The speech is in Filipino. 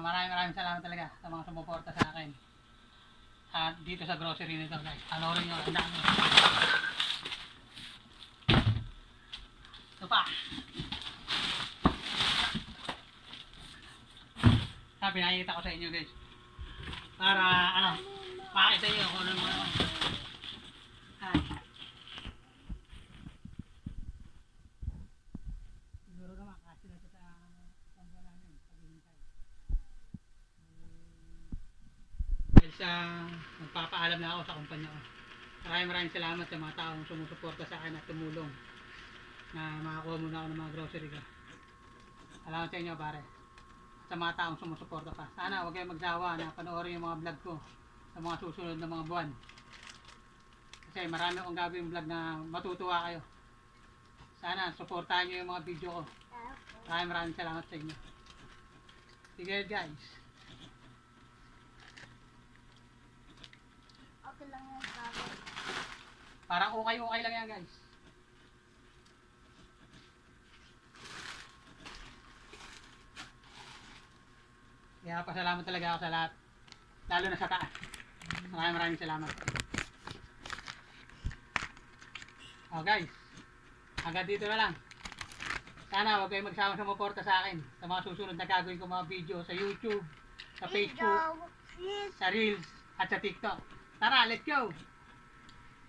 Maraming salamat talaga sa mga sumuporta sa akin. At dito sa grocery nito guys. Panoorin nyo, ang dami. Ito pa. Pinakikita ko sa inyo guys. Para makita nyo kung ano mo naman. Ay. Siguro naman kasi na ito sa pambuan namin. Paghihintay. Dahil sa magpapaalam na ako sa kumpanya ko. Maraming salamat sa mga taong sumusuporta sa akin at tumulong na makakuha muna ako ng mga grocery ko. Salamat sa inyo pare. Sa mga taong sumusuporta pa. Sana huwag kayong magsawa na panoorin yung mga vlog ko sa mga susunod na mga buwan. Kasi marami akong gagawin vlog na matutuwa kayo. Sana suportahan nyo yung mga video ko. Maraming salamat sa inyo. Sige guys. Okay lang yan sa akin. Parang okay lang yan guys. Kaya pasalamat talaga ako sa lahat. Lalo na sa taas. Maraming salamat. Oh guys. Hanggang dito na lang. Sana huwag kayong magsama sumuporta sa akin sa mga susunod na gagawin ko mga video sa YouTube, sa Facebook, sa Reels, at sa TikTok. Tara, let's go!